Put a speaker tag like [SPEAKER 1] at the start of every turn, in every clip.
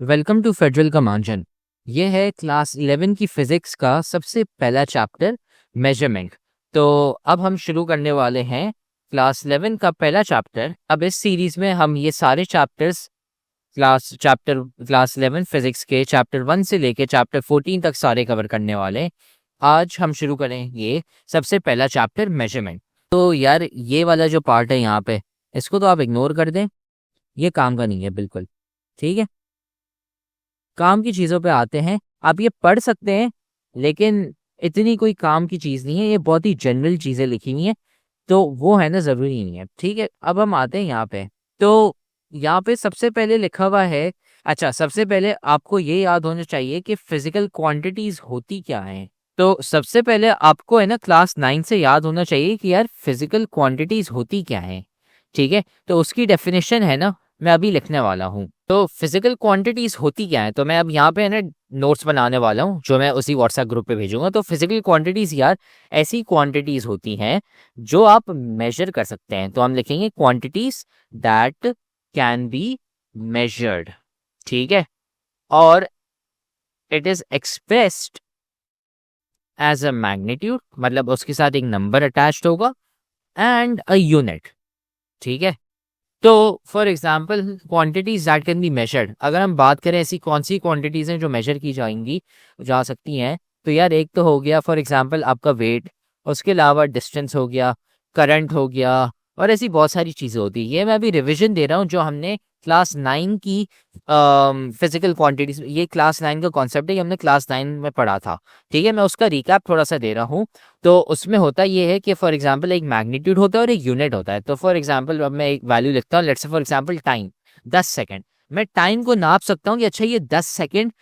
[SPEAKER 1] Welcome to federal कमांजन। ये है class 11 की फिजिक्स का सबसे पहला चैप्टर मेजरमेंट। तो अब हम शुरू करने वाले हैं क्लास 11 का पहला चैप्टर। अब इस सीरीज में हम ये सारे चैप्टर्स क्लास 11 फिजिक्स के चैप्टर 1 से लेके चैप्टर 14 तक सारे कवर करने वाले हैं। आज हम शुरू करेंगे सबसे पहला चैप्टर मेजरमेंट। तो यार ये वाला जो पार्ट है यहाँ पे, इसको तो आप इग्नोर कर दें, ये काम का नहीं है बिल्कुल। ठीक है, काम की चीज़ों पे आते हैं। आप ये पढ़ सकते हैं, लेकिन इतनी कोई काम की चीज़ नहीं है, ये बहुत ही जनरल चीज़ें लिखी हुई हैं, तो वो है ना ज़रूरी नहीं है। ठीक है, अब हम आते हैं यहाँ पे। तो यहाँ पे सबसे पहले लिखा हुआ है, अच्छा सबसे पहले आपको ये याद होना चाहिए कि फिजिकल क्वांटिटीज होती क्या हैं। तो सबसे पहले आपको है ना क्लास 9 से याद होना चाहिए कि यार फिजिकल क्वांटिटीज होती क्या हैं। ठीक है, तो उसकी डेफिनेशन है ना मैं अभी लिखने वाला हूँ। तो फिजिकल क्वांटिटीज होती क्या है, तो मैं अब यहाँ पे है ना नोट्स बनाने वाला हूँ जो मैं उसी व्हाट्सएप ग्रुप पे भेजूंगा। तो फिजिकल क्वांटिटीज यार ऐसी क्वांटिटीज होती हैं जो आप मेजर कर सकते हैं। तो हम लिखेंगे quantities that can be measured. ठीक है, और it is expressed as a magnitude, मतलब उसके साथ एक नंबर अटैच्ड होगा, एंड अ यूनिट। ठीक है, तो for example quantities that can be measured, अगर हम बात करें ऐसी कौन सी क्वांटिटीज हैं जो मेजर की जा सकती हैं, तो यार एक तो हो गया फॉर एग्जाम्पल आपका वेट, उसके अलावा डिस्टेंस हो गया, करंट हो गया, और ऐसी बहुत सारी चीज़ें होती है। ये मैं अभी रिवीजन दे रहा हूँ जो हमने क्लास 9 की फिजिकल क्वांटिटीज, ये क्लास 9 का कॉन्सेप्ट है, ये हमने क्लास 9 में पढ़ा था। ठीक है, मैं उसका रिकैप थोड़ा सा दे रहा हूँ। तो उसमें होता ये है कि फॉर एग्जांपल एक मैग्नीट्यूड होता है और एक यूनिट होता है। तो फॉर एग्जांपल अब मैं एक वैल्यू लिखता हूँ, let's say for example time 10 second. मैं टाइम को नाप सकता हूँ कि अच्छा ये 10 सेकंड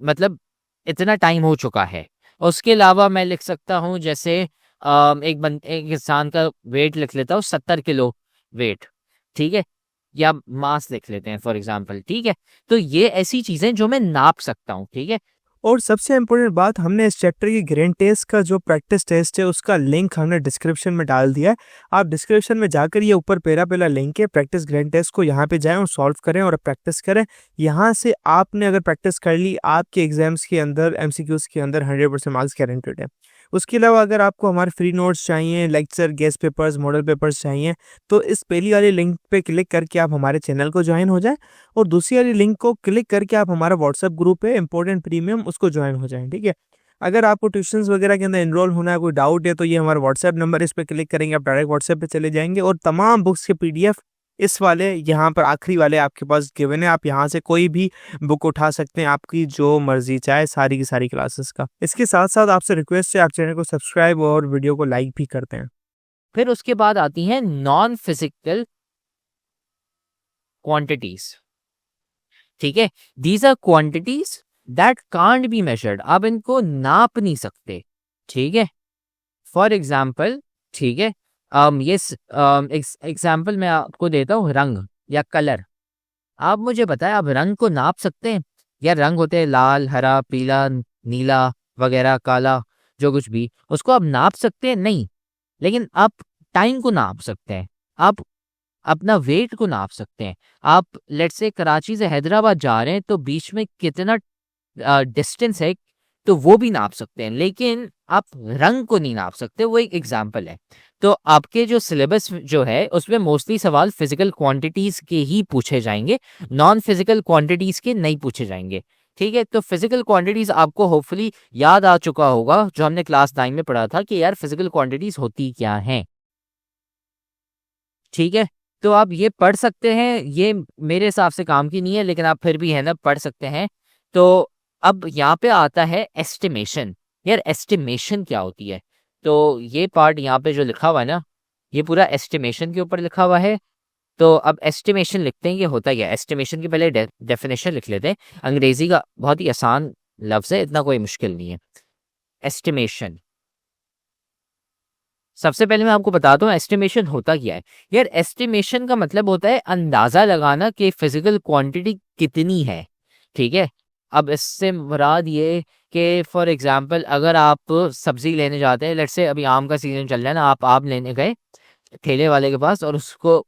[SPEAKER 1] मतलब इतना टाइम हो चुका है। उसके अलावा मैं लिख सकता हूँ जैसे एक इंसान का वेट लिख लेता हूँ 70 किलो वेट। ठीक है, या मास लिख लेते हैं फॉर एग्जांपल। ठीक है, तो ये ऐसी चीजें जो मैं नाप सकता हूँ। ठीक है,
[SPEAKER 2] और सबसे इम्पोर्टेंट बात, हमने इस चैप्टर की ग्रैंड टेस्ट का जो प्रैक्टिस टेस्ट है उसका लिंक हमने डिस्क्रिप्शन में डाल दिया है। आप डिस्क्रिप्शन में जाकर ये ऊपर पहला लिंक है प्रैक्टिस ग्रैंड टेस्ट को, यहाँ पे जाएं और सॉल्व करें और प्रैक्टिस करें। यहाँ से आपने अगर प्रैक्टिस कर ली, आपके एग्जाम्स के अंदर एमसीक्यूज के अंदर 100% मार्क्स गारंटेड है। उसके अलावा अगर आपको हमारे फ्री नोट्स चाहिए, lecture, guest papers, model papers चाहिए, तो इस पहली वाली लिंक पे क्लिक करके आप हमारे चैनल को ज्वाइन हो जाएं, और दूसरी वाली लिंक को क्लिक करके आप हमारा व्हाट्सएप ग्रुप है इंपॉर्टेंट प्रीमियम, उसको ज्वाइन हो जाएं। ठीक है, अगर आपको ट्यूशंस वगैरह के अंदर एनरोल होना है, कोई डाउट है, तो ये हमारा व्हाट्सएप नंबर, इस पर क्लिक करेंगे आप डायरेक्ट व्हाट्सएप पे चले जाएंगे, और तमाम बुक्स के पीडीएफ इस वाले यहाँ पर आखिरी वाले आपके पास गिवन है। आप यहाँ से कोई भी बुक उठा सकते हैं, आपकी जो मर्जी चाहे, सारी की सारी क्लासेस का। इसके साथ साथ आपसे रिक्वेस्ट है, आप चैनल को सब्सक्राइब और वीडियो को लाइक भी करते हैं।
[SPEAKER 1] फिर उसके बाद आती हैं नॉन फिजिकल क्वांटिटीज। ठीक है, these are quantities that can't be measured, आप इनको नाप नहीं सकते। ठीक है, फॉर एग्जाम्पल, ठीक है, ये एग्जाम्पल मैं आपको देता हूँ, रंग या कलर। आप मुझे बताएं, आप रंग को नाप सकते हैं? या रंग होते हैं लाल, हरा, पीला, नीला वगैरह, काला, जो कुछ भी, उसको आप नाप सकते हैं? नहीं। लेकिन आप टाइम को नाप सकते हैं, आप अपना वेट को नाप सकते हैं। आप लेट्स से कराची से हैदराबाद जा रहे हैं, तो बीच में कितना डिस्टेंस है, तो वो भी नाप सकते हैं, लेकिन आप रंग को नहीं नाप सकते। वो एक एग्जाम्पल है। तो आपके जो सिलेबस जो है उसमें मोस्टली सवाल फिजिकल क्वांटिटीज के ही पूछे जाएंगे, नॉन फिजिकल क्वांटिटीज के नहीं पूछे जाएंगे। ठीक है, तो फिजिकल क्वांटिटीज आपको होपफुली याद आ चुका होगा, जो हमने क्लास 9 में पढ़ा था कि यार फिजिकल क्वांटिटीज होती क्या हैं। ठीक है, तो आप ये पढ़ सकते हैं, ये मेरे हिसाब से काम की नहीं है, लेकिन आप फिर भी है ना पढ़ सकते हैं। तो अब यहाँ पे आता है एस्टिमेशन। यार एस्टिमेशन क्या होती है? तो ये पार्ट यहाँ पे जो लिखा हुआ है ना, ये पूरा एस्टिमेशन के ऊपर लिखा हुआ है। तो अब एस्टिमेशन लिखते हैं, ये होता क्या है। एस्टिमेशन के पहले डेफिनेशन लिख लेते हैं। अंग्रेजी का बहुत ही आसान लफ्ज है, इतना कोई मुश्किल नहीं है। एस्टिमेशन, सबसे पहले मैं आपको बताता हूँ एस्टिमेशन होता क्या है। यार एस्टिमेशन का मतलब होता है अंदाजा लगाना कि फिजिकल क्वांटिटी कितनी है। ठीक है, अब इससे मुराद ये कि फॉर एग्जांपल अगर आप सब्जी लेने जाते हैं, लेट्स से अभी आम का सीजन चल रहा है ना, आप आम लेने गए ठेले वाले के पास, और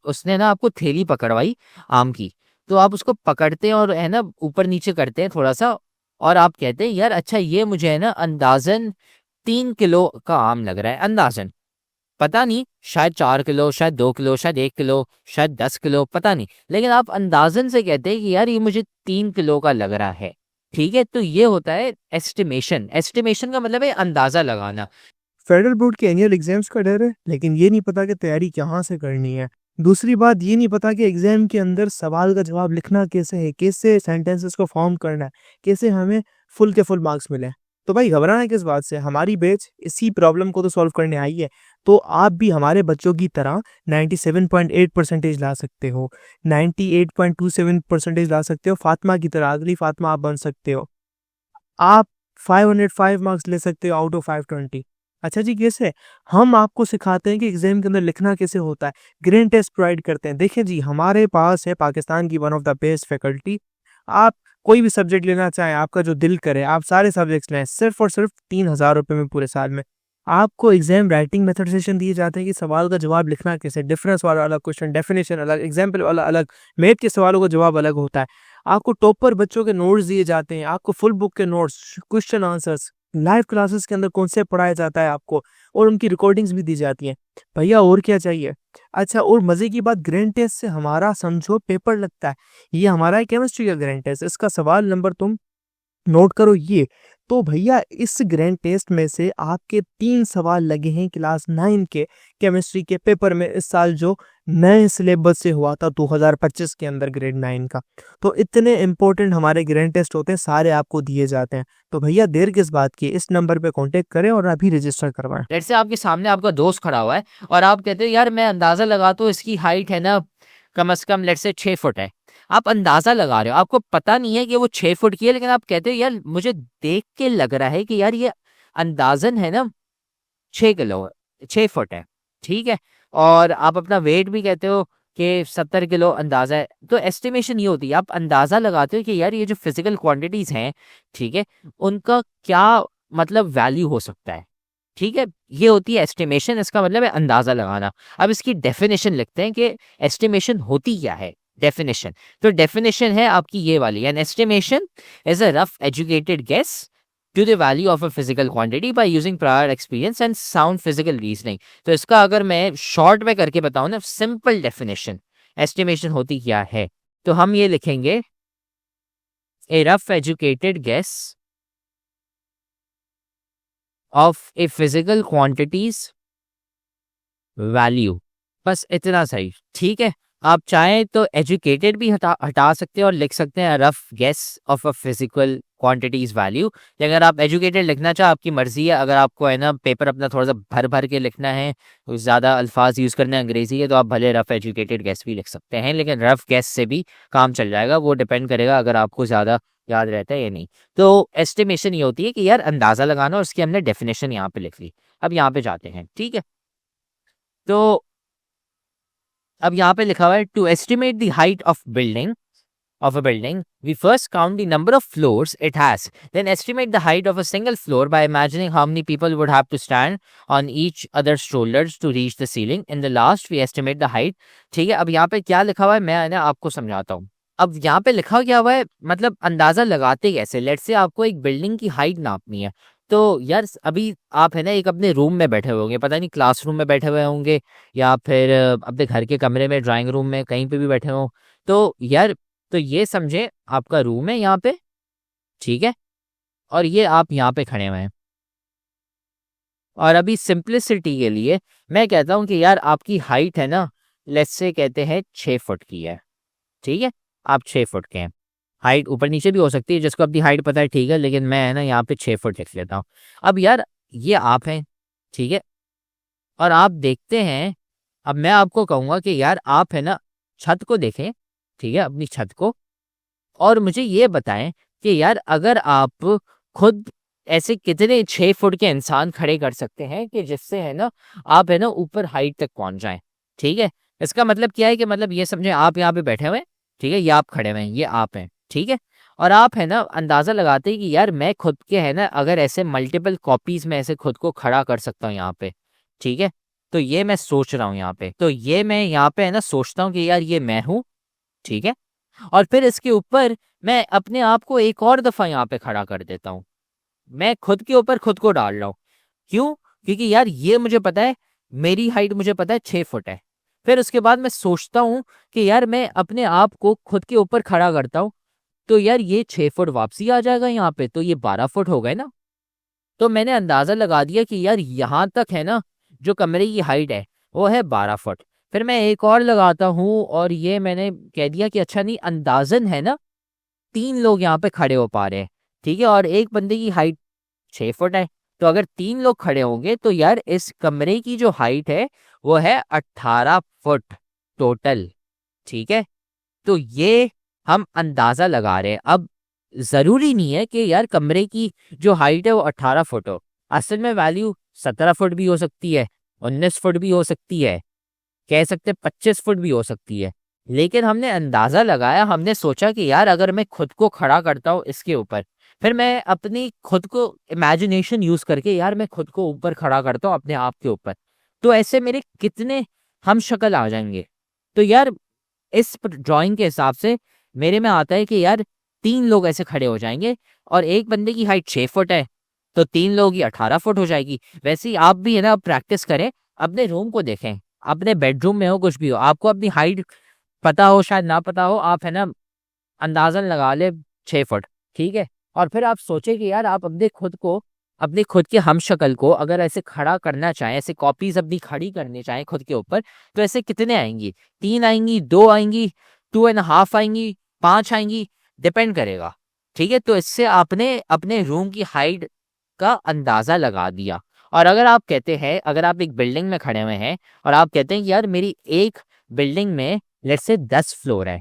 [SPEAKER 1] उसने ना आपको थैली पकड़वाई आम की। तो आप उसको पकड़ते हैं और है ना ऊपर नीचे करते हैं थोड़ा सा, और आप कहते हैं यार अच्छा ये मुझे है ना अंदाजन 3 किलो का आम लग रहा है, अंदाजन, पता नहीं, शायद 4 किलो, शायद 2 किलो, शायद 1 किलो, शायद 10 किलो, पता नहीं, लेकिन आप अंदाजन से कहते हैं कि यार ये मुझे 3 किलो का लग रहा है। ठीक है, तो ये होता है एस्टिमेशन। एस्टिमेशन का मतलब है अंदाजा लगाना।
[SPEAKER 2] फेडरल बोर्ड के एनुअल एग्जाम्स का डर है, लेकिन ये नहीं पता कि तैयारी कहाँ से करनी है। दूसरी बात ये नहीं पता कि एग्जाम के अंदर सवाल का जवाब लिखना कैसे है, कैसे सेंटेंसेस को फॉर्म करना है, कैसे हमें फुल के फुल मार्क्स मिले। तो भाई घबराना किस बात से, हमारी बैच इसी प्रॉब्लम को तो सॉल्व करने आई है। तो आप भी हमारे बच्चों की तरह 97.8% ला सकते हो, 98.27% ला सकते हो, फातिमा की तरह, अगली फातिमा आप बन सकते हो। आप 505 मार्क्स ले सकते हो आउट ऑफ 520। अच्छा जी, कैसे? हम आपको सिखाते हैं कि एग्जाम के अंदर लिखना कैसे होता है, ग्रेड टेस्ट प्रोवाइड करते हैं। देखिए जी, हमारे पास है पाकिस्तान की one of the best faculty. आप कोई भी सब्जेक्ट लेना चाहें, आपका जो दिल करे, आप सारे सब्जेक्ट्स लें, सिर्फ और सिर्फ 3,000 रुपये में पूरे साल में। आपको एग्जाम राइटिंग मेथड सेशन दिए जाते हैं कि सवाल का जवाब लिखना कैसे, डिफरेंस वाला अलग क्वेश्चन, डेफिनेशन अलग, एग्जाम्पल वाला अलग, मैथ के सवालों का जवाब अलग होता है। आपको टॉपर बच्चों के नोट्स दिए जाते हैं, आपको फुल बुक के notes, question answers, live classes के अंदर कॉन्सेप्ट पढ़ाया जाता है आपको, और उनकी रिकॉर्डिंग्स भी दी जाती हैं। भैया और क्या चाहिए? अच्छा, और मजे की बात, ग्रैंड टेस्ट से हमारा समझो पेपर लगता है। ये हमारा है केमिस्ट्री का ग्रैंड टेस्ट, इसका सवाल नंबर तुम नोट करो ये। तो भैया इस ग्रैंड टेस्ट में से आपके 3 सवाल लगे हैं क्लास 9 के केमिस्ट्री के पेपर में, इस साल जो नए सिलेबस से हुआ था 2025 के अंदर ग्रेड 9 का। तो इतने इंपॉर्टेंट हमारे ग्रैंड टेस्ट होते हैं, सारे आपको दिए जाते हैं। तो भैया देर किस बात की, इस नंबर पे कांटेक्ट करें और अभी रजिस्टर करवाएं।
[SPEAKER 1] लेट्स से आपके सामने आपका दोस्त खड़ा हुआ है और आप कहते हैं यार मैं अंदाजा लगाता हूँ इसकी हाइट है ना कम से कम लेट्स से 6 फुट है। आप अंदाजा लगा रहे हो, आपको पता नहीं है कि वो 6 फुट की है, लेकिन आप कहते हो यार मुझे देख के लग रहा है कि यार ये अंदाजन है ना 6 किलो, 6 फुट है। ठीक है, और आप अपना वेट भी कहते हो कि 70 किलो अंदाजा है। तो एस्टिमेशन ये होती है, आप अंदाजा लगाते हो कि यार ये जो फिजिकल क्वांटिटीज हैं, ठीक है, उनका क्या मतलब वैल्यू हो सकता है। ठीक है, ये होती है एस्टिमेशन, इसका मतलब है अंदाजा लगाना। अब इसकी डेफिनेशन लिखते हैं कि एस्टिमेशन होती क्या है। डेफिनेशन, तो डेफिनेशन है आपकी ये वाली, an estimation is a rough educated guess to the value of a physical quantity by using prior experience and sound physical reasoning. तो इसका अगर मैं शॉर्ट में करके बताऊं ना, सिंपल डेफिनेशन एस्टिमेशन होती क्या है, तो हम ये लिखेंगे a rough educated guess of a physical quantity's value, बस इतना सही। ठीक है, आप चाहें तो एजुकेटेड भी हटा सकते हैं और लिख सकते हैं rough guess of a physical quantity's value. अगर आप एजुकेटेड लिखना चाहे आपकी मर्जी है, अगर आपको है ना पेपर अपना थोड़ा सा भर भर के लिखना है, ज़्यादा अल्फाज यूज़ करने अंग्रेजी है, तो आप भले रफ एजुकेटेड गेस भी लिख सकते हैं, लेकिन रफ गेस से भी काम चल जाएगा। वो डिपेंड करेगा अगर आपको ज़्यादा याद रहता है या नहीं। तो एस्टिमेशन ये होती है कि यार अंदाज़ा लगाना, और उसकी हमने डेफिनेशन यहाँ पे लिख ली। अब यहाँ पे जाते हैं, ठीक है, तो अब यहाँ पे लिखा हुआ है to estimate the height of a building, we first count the number of floors it has, then estimate the height of a single floor by imagining how many people would have to stand on each other's shoulders to reach the ceiling. In the last, we estimate the height. ठीक है, अब यहाँ पे क्या लिखा हुआ है मैं ना आपको समझाता हूँ। अब यहाँ पे लिखा क्या हुआ है, मतलब अंदाजा लगाते कैसे। लेट्स से आपको एक बिल्डिंग की हाइट नापनी है, तो यार अभी आप है ना एक अपने रूम में बैठे हुए होंगे, पता नहीं क्लासरूम में बैठे हुए होंगे या फिर अपने घर के कमरे में, ड्राइंग रूम में, कहीं पे भी बैठे हो। तो यार तो ये समझे आपका रूम है यहाँ पे, ठीक है, और ये आप यहाँ पे खड़े हुए हैं। और अभी सिंप्लिसिटी के लिए मैं कहता हूँ कि यार आपकी हाइट है ना, लेट्स से कहते हैं 6 फुट की है। ठीक है, आप 6 फुट के हैं, हाइट ऊपर नीचे भी हो सकती है, जिसको अपनी हाइट पता है, ठीक है, लेकिन मैं है ना यहाँ पे 6 फुट लिख लेता हूँ। अब यार ये आप हैं, ठीक है, और आप देखते हैं, अब मैं आपको कहूँगा कि यार आप है ना छत को देखें, ठीक है, अपनी छत को, और मुझे ये बताएं कि यार अगर आप खुद ऐसे कितने 6 फुट के इंसान खड़े कर सकते हैं कि जिससे है ना आप है ना ऊपर हाइट तक पहुंच जाएं। ठीक है, इसका मतलब क्या है कि मतलब ये समझे आप यहाँ पे बैठे हुए हैं, ठीक है, ये आप खड़े हुए हैं, ये आप हैं, ठीक है, और आप है ना अंदाजा लगाते हैं कि यार मैं खुद के है ना अगर ऐसे मल्टीपल कॉपीज में ऐसे खुद को खड़ा कर सकता हूँ यहाँ पे, ठीक है, तो ये मैं सोच रहा हूँ यहाँ पे, तो ये मैं यहाँ पे है ना सोचता हूँ कि यार ये मैं हूँ, ठीक है, और फिर इसके ऊपर मैं अपने आप को एक और दफ़ा यहाँ पे खड़ा कर देता हूँ। मैं खुद के ऊपर खुद को डाल रहा हूँ। क्यों? क्योंकि यार ये मुझे पता है, मेरी हाइट मुझे पता है 6 फुट है। फिर उसके बाद मैं सोचता हूँ कि यार मैं अपने आप को खुद के ऊपर खड़ा करता हूँ, तो यार ये 6 फुट वापसी आ जाएगा यहाँ पे, तो ये 12 फुट हो गए ना। तो मैंने अंदाज़ा लगा दिया कि यार यहाँ तक है ना, जो कमरे की हाइट है वो है 12 फुट। फिर मैं एक और लगाता हूँ और ये मैंने कह दिया कि अच्छा नहीं, अंदाज़न है ना 3 लोग यहाँ पे खड़े हो पा रहे हैं, ठीक है, और एक बंदे की हाइट 6 फुट है। तो अगर 3 लोग खड़े होंगे तो यार इस कमरे की जो हाइट है वो है 18 फुट टोटल, ठीक है। तो ये हम अंदाज़ा लगा रहे हैं। अब ज़रूरी नहीं है कि यार कमरे की जो हाइट है वो 18 फुट हो। असल में वैल्यू 17 फुट भी हो सकती है, 19 फुट भी हो सकती है, कह सकते हैं 25 फुट भी हो सकती है। लेकिन हमने अंदाज़ा लगाया, हमने सोचा कि यार अगर मैं खुद को खड़ा करता हूँ इसके ऊपर, फिर मैं अपनी खुद को इमेजिनेशन यूज़ करके यार मैं खुद को ऊपर खड़ा करता हूँ अपने आप के ऊपर, तो ऐसे मेरे कितने हम शक्ल आ जाएंगे। तो यार इस ड्राइंग के हिसाब से मेरे में आता है कि यार 3 लोग ऐसे खड़े हो जाएंगे और एक बंदे की हाइट 6 फुट है, तो 3 लोगों की 18 फुट हो जाएगी। वैसे ही आप भी है ना प्रैक्टिस करें, अपने रूम को देखें, अपने बेडरूम में हो कुछ भी हो, आपको अपनी हाइट पता हो शायद ना पता हो, आप है ना अंदाज़न लगा ले 6 फुट, ठीक है। और फिर आप सोचे कि यार आप अपने खुद को, अपने खुद के हमशक्ल को अगर ऐसे खड़ा करना चाहें, ऐसे कॉपीज अपनी खड़ी करनी चाहें खुद के ऊपर, तो ऐसे कितने आएंगी? 3 आएंगी, 2 आएंगी, 2.5 आएंगी, 5 आएंगी, डिपेंड करेगा, ठीक है। तो इससे आपने अपने रूम की हाइट का अंदाज़ा लगा दिया। और अगर आप कहते हैं, अगर आप एक बिल्डिंग में खड़े हुए हैं और आप कहते हैं कि यार मेरी एक बिल्डिंग में लेट्स से 10 फ्लोर है,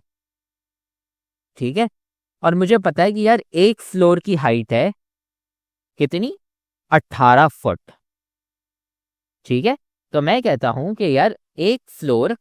[SPEAKER 1] ठीक है, और मुझे पता है कि यार एक फ्लोर की हाइट है कितनी? 18 फुट, ठीक है। तो मैं कहता हूं कि यार एक फ्लोर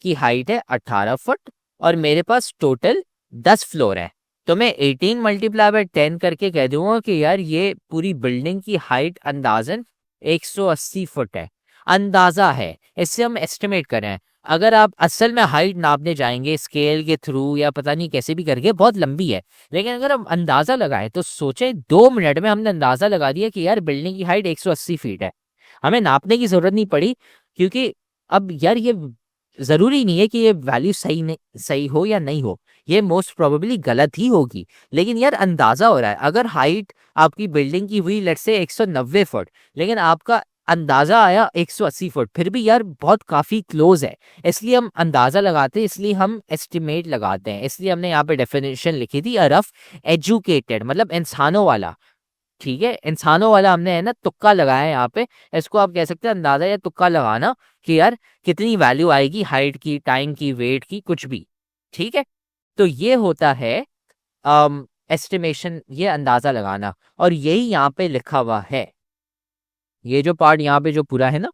[SPEAKER 1] की हाइट है 18 फुट और मेरे पास टोटल 10 फ्लोर है, तो मैं 18 मल्टीप्लाई बाय 10 करके कह दूंगा कि यार ये पूरी बिल्डिंग की हाइट अंदाजन 180 फुट है। अंदाजा है, इससे हम एस्टिमेट करें। अगर आप असल में हाइट नापने जाएंगे स्केल के थ्रू या पता नहीं कैसे भी करके, बहुत लंबी है। लेकिन अगर हम अंदाजा लगाएं तो सोचें 2 मिनट में हमने अंदाजा लगा दिया कि यार बिल्डिंग की हाइट 180 फीट है। हमें नापने की जरूरत नहीं पड़ी, क्योंकि अब यार ये ज़रूरी नहीं है कि ये वैल्यू सही नहीं, सही हो या नहीं हो, ये मोस्ट प्रोबेबली गलत ही होगी। लेकिन यार अंदाज़ा हो रहा है। अगर हाइट आपकी बिल्डिंग की हुई लेट्स से 190 फुट, लेकिन आपका अंदाज़ा आया 180 फुट, फिर भी यार बहुत काफ़ी क्लोज है। इसलिए हम अंदाज़ा लगाते हैं, इसलिए हम एस्टिमेट लगाते हैं। इसलिए हमने यहाँ पे डेफिनेशन लिखी थी, अ रफ एजुकेटेड मतलब इंसानों वाला, ठीक है, इंसानों वाला हमने है ना तुक्का लगाया है यहाँ पे। इसको आप कह सकते हैं अंदाजा या तुक्का लगाना कि यार कितनी वैल्यू आएगी हाइट की, टाइम की, वेट की, कुछ भी, ठीक है। तो ये होता है एस्टिमेशन, ये अंदाजा लगाना, और यही यहाँ पे लिखा हुआ है। ये जो पार्ट यहाँ पे जो पूरा है ना,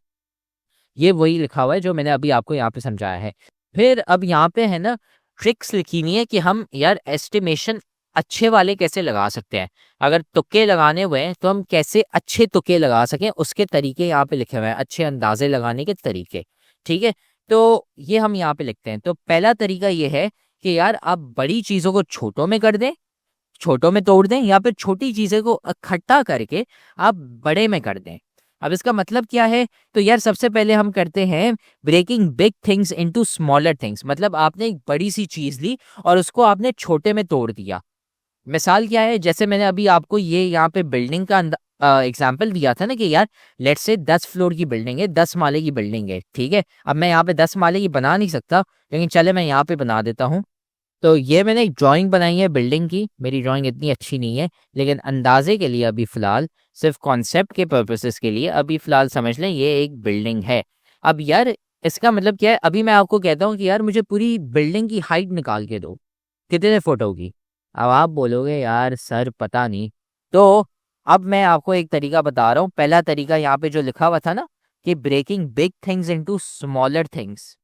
[SPEAKER 1] ये वही लिखा हुआ है जो मैंने अभी आपको यहाँ पे समझाया है। फिर अब यहाँ पे है ना ट्रिक्स लिखी हुई है कि हम यार एस्टिमेशन अच्छे वाले कैसे लगा सकते हैं। अगर तुक्के लगाने हुए हैं तो हम कैसे अच्छे तुक्के लगा सकें, उसके तरीके यहाँ पे लिखे हुए हैं, अच्छे अंदाजे लगाने के तरीके, ठीक है। तो ये हम यहाँ पे लिखते हैं। तो पहला तरीका ये है कि यार आप बड़ी चीज़ों को छोटों में कर दें, छोटों में तोड़ दें, या फिर छोटी चीज़ें को इकट्ठा करके आप बड़े में कर दें। अब इसका मतलब क्या है? तो यार सबसे पहले हम करते हैं breaking big things into smaller things. मतलब आपने एक बड़ी सी चीज़ ली और उसको आपने छोटे में तोड़ दिया। मिसाल क्या है, जैसे मैंने अभी आपको ये यहाँ पे बिल्डिंग का एग्जाम्पल दिया था ना कि यार लेट्स से 10 फ्लोर की बिल्डिंग है, 10 माले की बिल्डिंग है, ठीक है। अब मैं यहाँ पे 10 माले की बना नहीं सकता, लेकिन चले मैं यहाँ पे बना देता हूँ। तो ये मैंने एक ड्राइंग बनाई है बिल्डिंग की। मेरी ड्राइंग इतनी अच्छी नहीं है, लेकिन अंदाजे के लिए अभी फ़िलहाल, सिर्फ कॉन्सेप्ट के पर्पसेस के लिए अभी फ़िलहाल समझ लें ये एक बिल्डिंग है। अब यार इसका मतलब क्या है? अभी मैं आपको कहता हूँ कि यार मुझे पूरी बिल्डिंग की हाइट निकाल के दो, कितने फुट होगी? अब आप बोलोगे यार सर पता नहीं। तो अब मैं आपको एक तरीका बता रहा हूँ। पहला तरीका यहाँ पे जो लिखा हुआ था ना कि breaking big things into smaller things,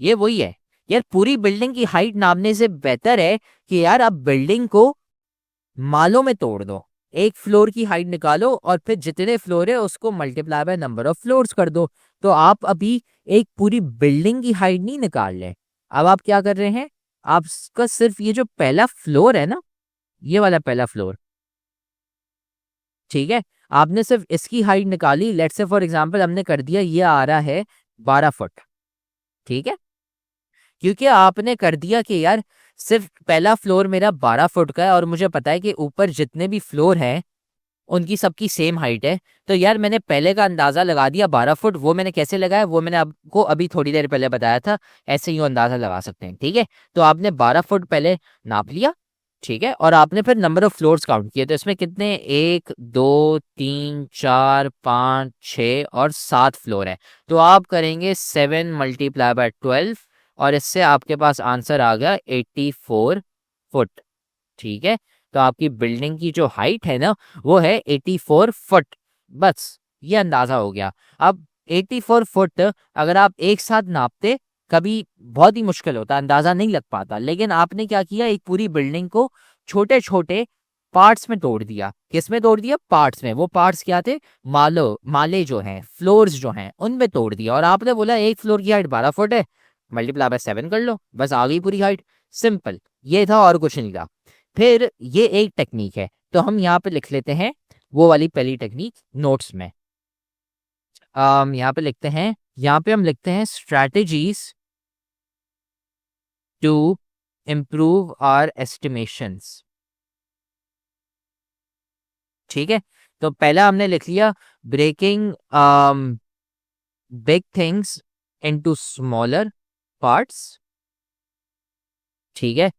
[SPEAKER 1] ये वही है। यार पूरी बिल्डिंग की हाइट नापने से बेहतर है कि यार आप बिल्डिंग को मालों में तोड़ दो। एक फ्लोर की हाइट निकालो और फिर जितने फ्लोर है उसको multiply by number of floors कर दो। तो आप अभी एक पूरी बिल्डिंग की हाइट नहीं निकाल रहे, अब आप क्या कर रहे हैं? आपका सिर्फ ये जो पहला फ्लोर है ना, ये वाला पहला फ्लोर, ठीक है, आपने सिर्फ इसकी हाइट निकाली। लेट्स से फॉर एग्जांपल हमने कर दिया ये आ रहा है 12 फुट, ठीक है, क्योंकि आपने कर दिया कि यार सिर्फ पहला फ्लोर मेरा 12 फुट का है और मुझे पता है कि ऊपर जितने भी फ्लोर हैं उनकी सबकी सेम हाइट है। तो यार मैंने पहले का अंदाज़ा लगा दिया 12 फुट। वो मैंने कैसे लगाया वो मैंने आपको अभी थोड़ी देर पहले बताया था, ऐसे ही अंदाज़ा लगा सकते हैं, ठीक है। तो आपने 12 फुट पहले नाप लिया, ठीक है, और आपने फिर नंबर ऑफ फ्लोर्स काउंट किए। तो इसमें कितने, 1 2 3 4 5 6 और 7 फ्लोर है। तो आप करेंगे 7 मल्टीप्लाई बाय 12 और इससे आपके पास आंसर आ गया 84 फुट, ठीक है। तो आपकी बिल्डिंग की जो हाइट है ना वो है 84 फुट। बस ये अंदाजा हो गया। अब 84 फुट अगर आप एक साथ नापते कभी बहुत ही मुश्किल होता, अंदाजा नहीं लग पाता, लेकिन आपने क्या किया, एक पूरी बिल्डिंग को छोटे छोटे पार्ट्स में तोड़ दिया। किस में तोड़ दिया, पार्ट्स में। वो पार्ट्स क्या थे, माले जो हैं, फ्लोर्स जो हैं, उनमें तोड़ दिया। और आपने बोला एक फ्लोर की हाइट 12 फुट है, मल्टीप्लाई बाय 7 कर लो, बस आ गई पूरी हाइट। सिंपल, ये था और कुछ नहीं था। फिर ये एक टेक्निक है, तो हम यहाँ पे लिख लेते हैं वो वाली पहली टेक्निक नोट्स में। यहाँ पे लिखते हैं, यहाँ पे हम लिखते हैं strategies to improve our estimations, ठीक है। तो पहला हमने लिख लिया breaking big things into smaller parts, ठीक है।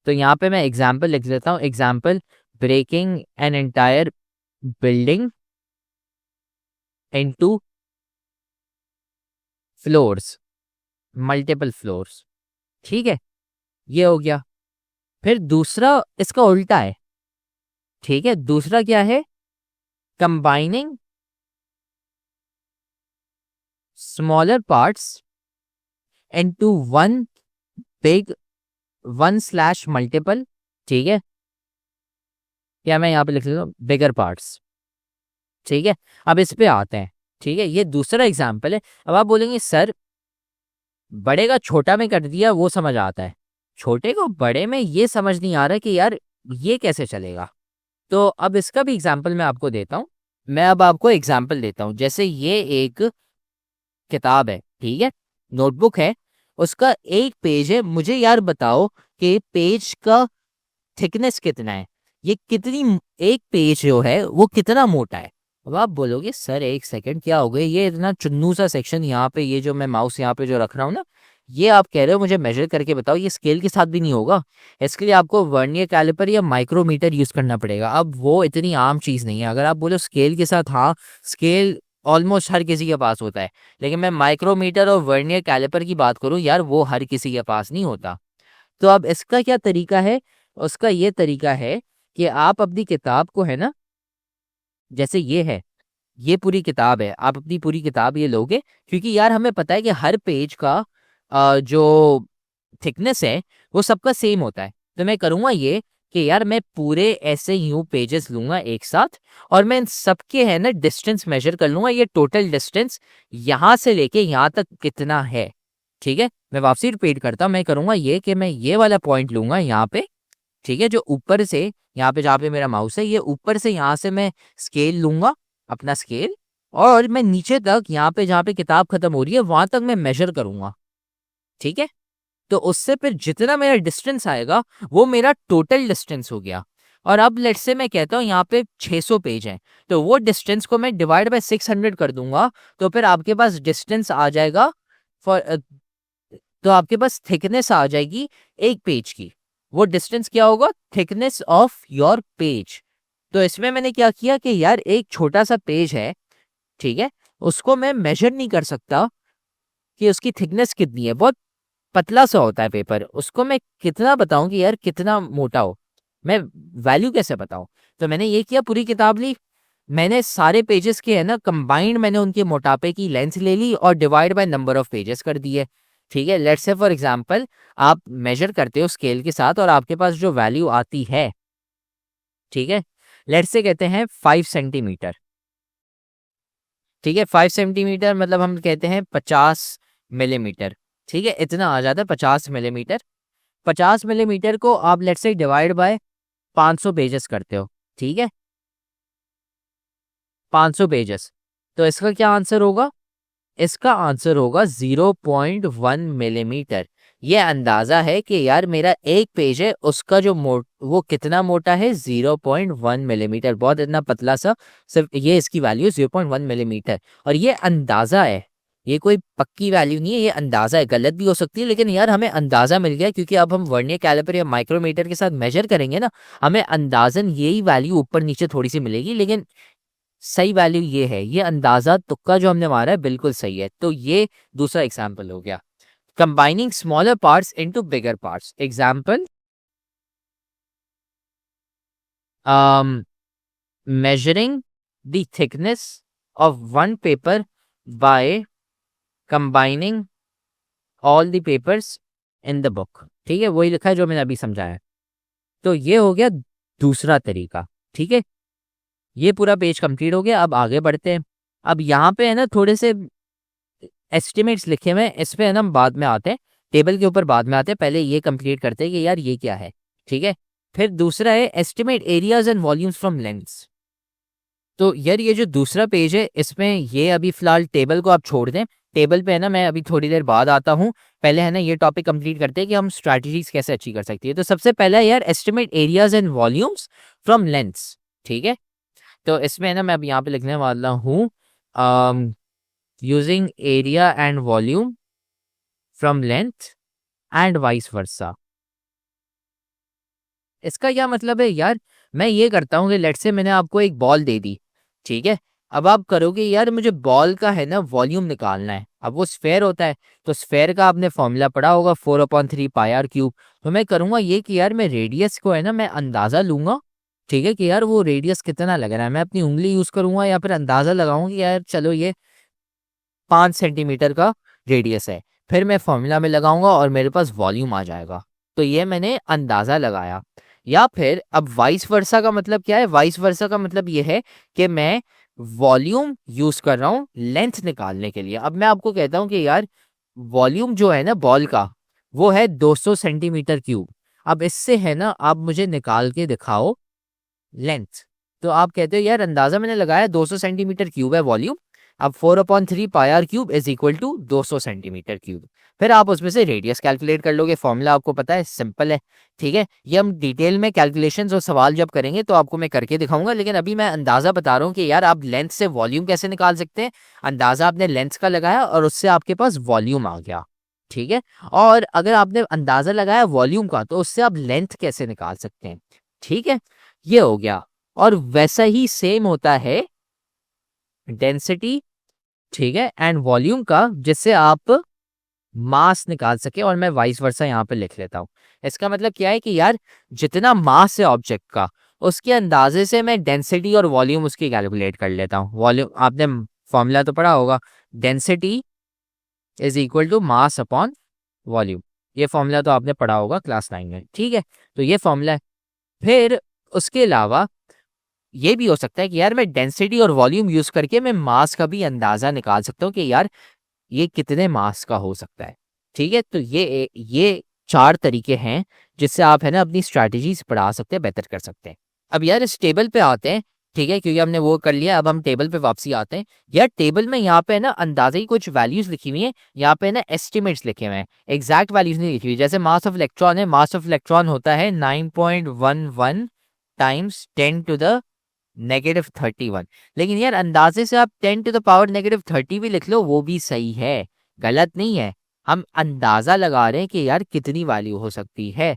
[SPEAKER 1] तो यहाँ पे मैं एग्जाम्पल लिख देता हूँ। Example, breaking an entire building into floors, multiple floors, ठीक है, ये हो गया। फिर दूसरा इसका उल्टा है, ठीक है। दूसरा क्या है, combining smaller parts into one big, one slash multiple, ठीक है। क्या मैं यहाँ पे लिख लेता हूँ बिगर पार्ट्स, ठीक है। अब इस पे आते हैं, ठीक है, ये दूसरा एग्जाम्पल है। अब आप बोलेंगे सर बड़े का छोटा में कर दिया वो समझ आता है, छोटे को बड़े में ये समझ नहीं आ रहा कि यार ये कैसे चलेगा। तो अब इसका भी एग्जाम्पल मैं आपको देता हूँ। मैं अब आपको एग्जाम्पल देता हूँ। जैसे ये एक किताब है, ठीक है, नोटबुक है, उसका एक पेज है। मुझे यार बताओ कि पेज का थिकनेस कितना है, ये कितनी, एक पेज जो है वो कितना मोटा है। अब आप बोलोगे सर एक सेकंड क्या हो गया, ये इतना चुन्नू सा सेक्शन यहाँ पे, ये जो मैं माउस यहाँ पे जो रख रहा हूँ ना, ये आप कह रहे हो मुझे मेजर करके बताओ, ये स्केल के साथ भी नहीं होगा। इसके लिए आपको वर्नियर कैलिपर या माइक्रोमीटर यूज करना पड़ेगा। अब वो इतनी आम चीज नहीं है। अगर आप बोलो स्केल के साथ, हाँ स्केल ऑलमोस्ट हर किसी के पास होता है, लेकिन मैं माइक्रोमीटर और वर्नियर कैलिपर की बात करूं यार, वो हर किसी के पास नहीं होता। तो अब इसका क्या तरीका है, उसका ये तरीका है कि आप अपनी किताब को है ना, जैसे ये है, ये पूरी किताब है, आप अपनी पूरी किताब ये लोगे, क्योंकि यार हमें पता है कि हर पेज का जो थिकनेस है वो सबका सेम होता है। तो मैं करूँगा ये कि यार मैं पूरे ऐसे यूं पेजेस लूंगा एक साथ, और मैं इन सबके है ना डिस्टेंस मेजर कर लूंगा, ये टोटल डिस्टेंस यहाँ से लेके यहाँ तक कितना है, ठीक है। मैं वापसी रिपीट करता हूँ, मैं करूँगा ये कि मैं ये वाला पॉइंट लूंगा यहाँ पे, ठीक है, जो ऊपर से यहाँ पे जहाँ पे मेरा माउस है, ये ऊपर से यहाँ से मैं स्केल लूंगा, अपना स्केल, और मैं नीचे तक यहाँ पे जहाँ पे किताब खत्म हो रही है वहां तक मैं मेजर करूंगा, ठीक है। तो उससे फिर जितना मेरा डिस्टेंस आएगा वो मेरा टोटल डिस्टेंस हो गया। और अब लेट्स से मैं कहता हूँ यहाँ पे 600 पेज हैं, तो वो डिस्टेंस को मैं डिवाइड बाय 600 कर दूंगा, तो फिर आपके पास डिस्टेंस आ जाएगा फॉर, तो आपके पास थिकनेस आ जाएगी एक पेज की। वो डिस्टेंस क्या होगा, थिकनेस ऑफ योर पेज। तो इसमें मैंने क्या किया कि यार एक छोटा सा पेज है, ठीक है, उसको मैं मेजर नहीं कर सकता कि उसकी थिकनेस कितनी है, बहुत पतला सा होता है पेपर, उसको मैं कितना बताऊं कि यार कितना मोटा हो, मैं वैल्यू कैसे बताऊं। तो मैंने ये किया, पूरी किताब ली, मैंने सारे पेजेस के है ना कंबाइंड, मैंने उनके मोटापे की लेंथ ले ली और divide by number of pages कर दिए, ठीक है। लेट्स से फॉर एग्जांपल आप मेजर करते हो स्केल के साथ और आपके पास जो वैल्यू आती है, ठीक है, लेट्स से कहते हैं 5 सेंटीमीटर, ठीक है। 5 सेंटीमीटर मतलब हम कहते हैं 50 मिलीमीटर, ठीक है, इतना आ जाता है 50 मिलीमीटर। 50 मिलीमीटर को आप let's say divide by 500 pages करते हो, ठीक है, 500 पेजेस, तो इसका क्या आंसर होगा? इसका आंसर होगा 0.1 मिलीमीटर। ये अंदाजा है कि यार मेरा एक पेज है, उसका जो वो कितना मोटा है, 0.1 मिलीमीटर, बहुत इतना पतला सा, सिर्फ ये इसकी वैल्यू 0.1 मिलीमीटर। और ये अंदाजा है, ये कोई पक्की वैल्यू नहीं है, ये अंदाजा है, गलत भी हो सकती है, लेकिन यार हमें अंदाजा मिल गया, क्योंकि अब हम वर्नियर कैलिपर या माइक्रोमीटर के साथ मेजर करेंगे ना, हमें अंदाजन यही वैल्यू ऊपर नीचे थोड़ी सी मिलेगी, लेकिन सही वैल्यू ये है, ये अंदाजा तुक्का जो हमने मारा है बिल्कुल सही है। तो ये दूसरा एग्जाम्पल हो गया, combining smaller parts into bigger parts. Example, measuring the thickness of one paper by combining all the papers in the book। ठीक है, वही लिखा है जो मैंने अभी समझाया। तो ये हो गया दूसरा तरीका, ठीक है, ये पूरा पेज कंप्लीट हो गया। अब आगे बढ़ते हैं। अब यहाँ पे है ना थोड़े से एस्टिमेट्स लिखे हुए हैं, इस पे है ना हम बाद में आते हैं, टेबल के ऊपर बाद में आते हैं, पहले ये कंप्लीट करते हैं कि यार ये क्या है, ठीक है। फिर दूसरा है estimate areas and volumes from lengths. तो यार ये जो दूसरा पेज है, इसमें ये अभी फिलहाल टेबल को आप छोड़ दें, टेबल पे है ना मैं अभी थोड़ी देर बाद आता हूँ, पहले है ना ये टॉपिक कंप्लीट करते हैं कि हम स्ट्रैटेजीज कैसे अचीव कर सकती है। तो सबसे पहला यार estimate areas and volumes from lengths, ठीक है। तो इसमें है ना मैं अब यहाँ पे लिखने वाला हूँ using area and volume from length and vice versa. इसका क्या मतलब है यार, मैं ये करता हूँ कि लेट्स से मैंने आपको एक बॉल दे दी, ठीक है, अब आप करोगे यार मुझे बॉल का है ना वॉल्यूम निकालना है। अब वो स्फेयर होता है, तो स्फेयर का आपने फॉर्मूला पढ़ा होगा 4/3 पाई आर क्यूब। तो मैं करूँगा ये कि यार मैं रेडियस को है ना मैं अंदाज़ा लूँगा, ठीक है, कि यार वो रेडियस कितना लग रहा है, मैं अपनी उंगली यूज़ करूँगा या फिर अंदाज़ा लगाऊंगा कि यार चलो ये 5 सेंटीमीटर का रेडियस है, फिर मैं फॉर्मूला में लगाऊंगा और मेरे पास वॉल्यूम आ जाएगा। तो ये मैंने अंदाज़ा लगाया। या फिर अब वाइस वर्सा का मतलब क्या है, वाइस वर्सा का मतलब ये है कि मैं वॉल्यूम यूज़ कर रहा हूँ लेंथ निकालने के लिए। अब मैं आपको कहता हूँ कि यार वॉल्यूम जो है ना बॉल का वो है 200 सेंटीमीटर क्यूब। अब इससे है ना आप मुझे निकाल के दिखाओ लेंथ। तो आप कहते हो यार अंदाजा मैंने लगाया 200 सेंटीमीटर क्यूब है वॉल्यूम, अब 4/3 pi R cube is equal to 200 centimetre cube. फिर आप उसमें से रेडियस कैलकुलेट कर लोगे, फॉर्मूला आपको पता है, सिंपल है, ठीक है। ये हम डिटेल में कैलकुलेशंस और सवाल जब करेंगे तो आपको मैं करके दिखाऊंगा, लेकिन अभी मैं अंदाजा बता रहा हूँ कि यार आप लेंथ से वॉल्यूम कैसे निकाल सकते हैं। अंदाजा आपने लेंथ का लगाया और उससे आपके पास वॉल्यूम आ गया, ठीक है। और अगर आपने अंदाजा लगाया वॉल्यूम का तो उससे आप लेंथ कैसे निकाल सकते हैं, ठीक है, ये हो गया। और वैसा ही सेम होता है डेंसिटी, ठीक है, एंड वॉल्यूम का, जिससे आप मास निकाल सके। और मैं वाइस वर्सा यहाँ पे लिख लेता हूँ। इसका मतलब क्या है कि यार जितना मास है ऑब्जेक्ट का उसके अंदाजे से मैं डेंसिटी और वॉल्यूम उसकी कैलकुलेट कर लेता हूँ। वॉल्यूम आपने फॉर्मूला तो पढ़ा होगा, density is equal to mass upon volume. ये फॉर्मूला तो आपने पढ़ा होगा क्लास 9 में, ठीक है। तो ये फॉर्मूला है। फिर उसके अलावा ये भी हो सकता है कि यार मैं डेंसिटी और वॉल्यूम यूज करके मैं मास का भी अंदाजा निकाल सकता हूँ कि यार ये कितने मास का हो सकता है, ठीक है। तो ये 4 तरीके हैं जिससे आप है ना अपनी स्ट्रैटेजीज बढ़ा सकते हैं, बेहतर कर सकते हैं। अब यार इस टेबल पे आते हैं, ठीक है, क्योंकि हमने वो कर लिया, अब हम टेबल पे वापसी आते हैं। यार टेबल में यहाँ पे है ना अंदाजे की कुछ वैल्यूज लिखी हुई है, यहाँ पे है ना एस्टिमेट्स लिखे हुए हैं, एग्जैक्ट वैल्यूज नहीं लिखी हुई। जैसे मास ऑफ इलेक्ट्रॉन है, मास ऑफ इलेक्ट्रॉन होता है 9.11 टाइम्स 10⁻31। लेकिन यार अंदाजे से आप 10⁻30 भी लिख लो, वो भी सही है, गलत नहीं है। हम अंदाजा लगा रहे हैं कि यार कितनी वैल्यू हो सकती है,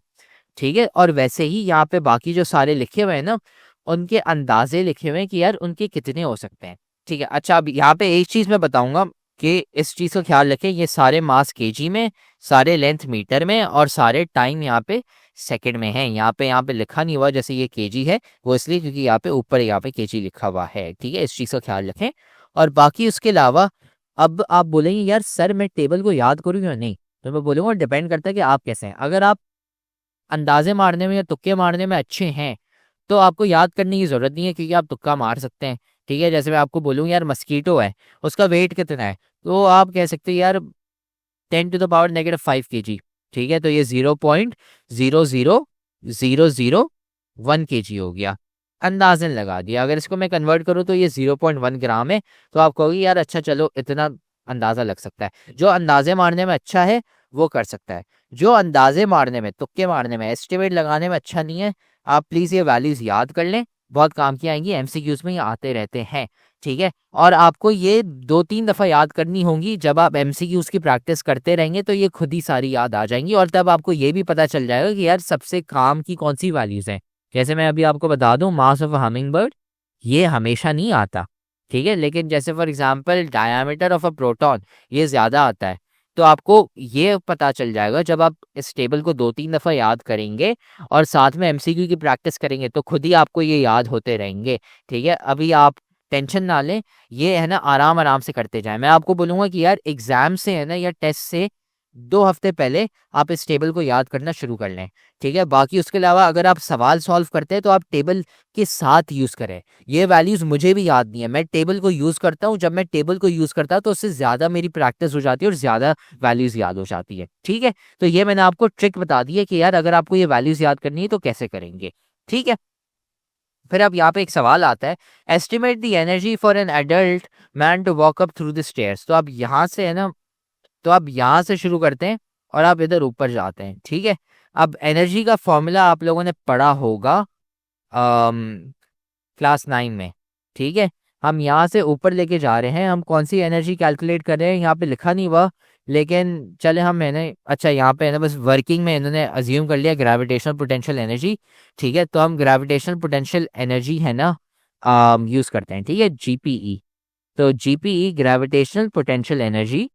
[SPEAKER 1] ठीक है। और वैसे ही यहाँ पे बाकी जो सारे लिखे हुए हैं ना उनके अंदाजे लिखे हुए हैं कि यार उनके कितने हो सकते हैं, ठीक है। अच्छा अब यहाँ पे एक चीज मैं बताऊंगा कि इस चीज का ख्याल रखें, ये सारे मास केजी में, सारे लेंथ मीटर में और सारे टाइम यहाँ पे सेकंड में है। यहाँ पे लिखा नहीं हुआ जैसे ये केजी है, वो इसलिए क्योंकि यहाँ पे ऊपर यहाँ पे केजी लिखा हुआ है, ठीक है। इस चीज का ख्याल रखें। और बाकी उसके अलावा अब आप बोलेंगे यार सर मैं टेबल को याद करूँ या नहीं, तो मैं बोलूँगा डिपेंड करता है कि आप कैसे हैं। अगर आप अंदाजे मारने में या तुक्के मारने में अच्छे हैं तो आपको याद करने की जरूरत नहीं है, क्योंकि आप तुक्का मार सकते हैं, ठीक है। जैसे मैं आपको बोलूँ यार मस्कीटो है, उसका वेट कितना है, तो आप कह सकते हैं यार 10⁻⁵ kg, ठीक है, तो ये 0.00001 kg हो गया, अंदाजन लगा दिया। अगर इसको मैं कन्वर्ट करूँ तो ये 0.1 ग्राम है। तो आप कहोगे यार अच्छा चलो इतना अंदाज़ा लग सकता है। जो अंदाजे मारने में अच्छा है वो कर सकता है, जो अंदाजे मारने में, तुक्के मारने में, एस्टिमेट लगाने में अच्छा नहीं है, आप प्लीज़ ये वैल्यूज़ याद कर लें, बहुत काम की आएंगी, एमसीक्यूज़ में ये आते रहते हैं। ठीक है, और आपको ये 2-3 दफ़ा याद करनी होंगी। जब आप एमसीक्यूज़ की प्रैक्टिस करते रहेंगे तो ये खुद ही सारी याद आ जाएंगी, और तब आपको ये भी पता चल जाएगा कि यार सबसे काम की कौन सी वैल्यूज़ हैं। जैसे मैं अभी आपको बता दूं, मास ऑफ हमिंग बर्ड ये हमेशा नहीं आता, ठीक है, लेकिन जैसे for example diameter of a proton ये ज़्यादा आता है। तो आपको ये पता चल जाएगा जब आप इस टेबल को 2-3 दफ़ा याद करेंगे और साथ में एमसीक्यू की प्रैक्टिस करेंगे तो खुद ही आपको ये याद होते रहेंगे। ठीक है, अभी आप टेंशन ना लें, ये है ना आराम आराम से करते जाएं। मैं आपको बोलूँगा कि यार एग्ज़ाम से है ना या टेस्ट से 2 हफ्ते पहले आप इस टेबल को याद करना शुरू कर लें। ठीक है, बाकी उसके अलावा अगर आप सवाल सॉल्व करते हैं तो आप टेबल के साथ यूज़ करें। ये वैल्यूज़ मुझे भी याद नहीं है, मैं टेबल को यूज़ करता हूँ। जब मैं टेबल को यूज़ करता हूँ तो उससे ज़्यादा मेरी प्रैक्टिस हो जाती है और ज़्यादा वैल्यूज़ याद हो जाती है। ठीक है, तो ये मैंने आपको ट्रिक बता दी है कि यार अगर आपको ये वैल्यूज़ याद करनी है तो कैसे करेंगे। ठीक है, फिर अब यहाँ पे एक सवाल आता है, estimate the energy for an adult man to walk up through the stairs. तो अब यहाँ से है ना, तो आप यहाँ से शुरू करते हैं और आप इधर ऊपर जाते हैं। ठीक है, अब एनर्जी का फॉर्मूला आप लोगों ने पढ़ा होगा क्लास 9 में। ठीक है, हम यहाँ से ऊपर लेके जा रहे हैं, हम कौन सी एनर्जी कैलकुलेट कर रहे हैं यहाँ पे लिखा नहीं हुआ, लेकिन चले हम मैंने अच्छा यहाँ पे है ना बस वर्किंग में इन्होंने अज्यूम कर लिया ग्रेविटेशनल पोटेंशियल एनर्जी। ठीक है, तो हम ग्रेविटेशनल पोटेंशियल एनर्जी है ना यूज़ करते हैं। ठीक है, जीपीई। तो GPE gravitational potential energy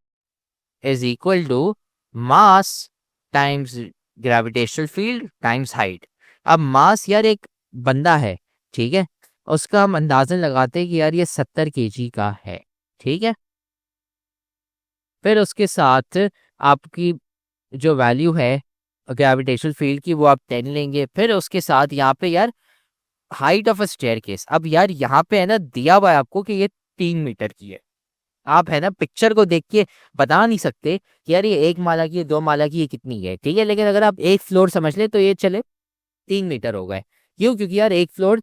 [SPEAKER 1] is equal to mass times gravitational field times height. अब मास यार एक बंदा है, ठीक है, उसका हम अंदाजन लगाते हैं कि यार ये 70 केजी का है। ठीक है, फिर उसके साथ आपकी जो वैल्यू है ग्रेविटेशनल फील्ड की वो आप 10 लेंगे। फिर उसके साथ यहाँ पे यार हाइट ऑफ अ स्टेयरकेस। अब यार यहाँ पे है ना दिया हुआ है आपको कि ये 3 मीटर की है। आप है ना पिक्चर को देख के बता नहीं सकते कि यार ये 1 माला की है, 2 माला की, ये कितनी है। ठीक है, लेकिन अगर आप एक फ्लोर समझ ले तो ये चले 3 मीटर हो गए। क्यों? क्योंकि यार एक फ्लोर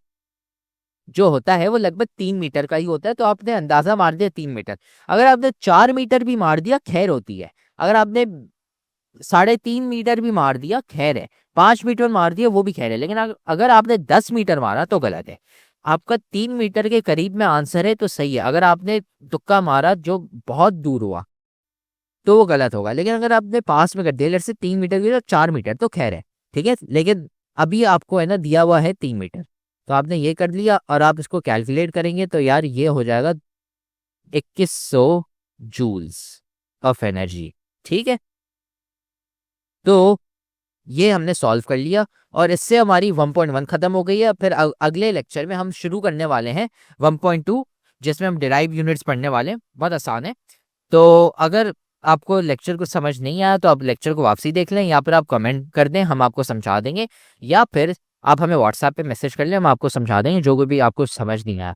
[SPEAKER 1] जो होता है वो लगभग 3 मीटर का ही होता है। तो आपने अंदाजा मार दिया 3 मीटर। अगर आपने 4 मीटर भी मार दिया खैर होती है, अगर आपने 3.5 मीटर भी मार दिया खैर है, 5 मीटर मार दिया वो भी खैर है, लेकिन अगर आपने 10 मीटर मारा तो गलत है। आपका 3 मीटर के करीब में आंसर है तो सही है। अगर आपने तुक्का मारा जो बहुत दूर हुआ तो वो गलत होगा, लेकिन अगर आपने पास में कर दिया जैसे 3 मीटर की तो 4 मीटर तो खैर है। ठीक है, लेकिन अभी आपको है ना दिया हुआ है 3 मीटर, तो आपने ये कर लिया और आप इसको कैलकुलेट करेंगे तो यार ये हो जाएगा 2100 जूल्स ऑफ एनर्जी। ठीक है, तो ये हमने सॉल्व कर लिया और इससे हमारी 1.1 खत्म हो गई है। फिर अगले लेक्चर में हम शुरू करने वाले हैं 1.2, जिसमें हम डिराइव यूनिट्स पढ़ने वाले हैं। बहुत आसान है। तो अगर आपको लेक्चर कुछ समझ नहीं आया तो आप लेक्चर को वापसी देख लें, या फिर आप कमेंट कर दें, हम आपको समझा देंगे, या फिर आप हमें व्हाट्सएप पे मैसेज कर लें, हम आपको समझा देंगे जो भी आपको समझ नहीं आया।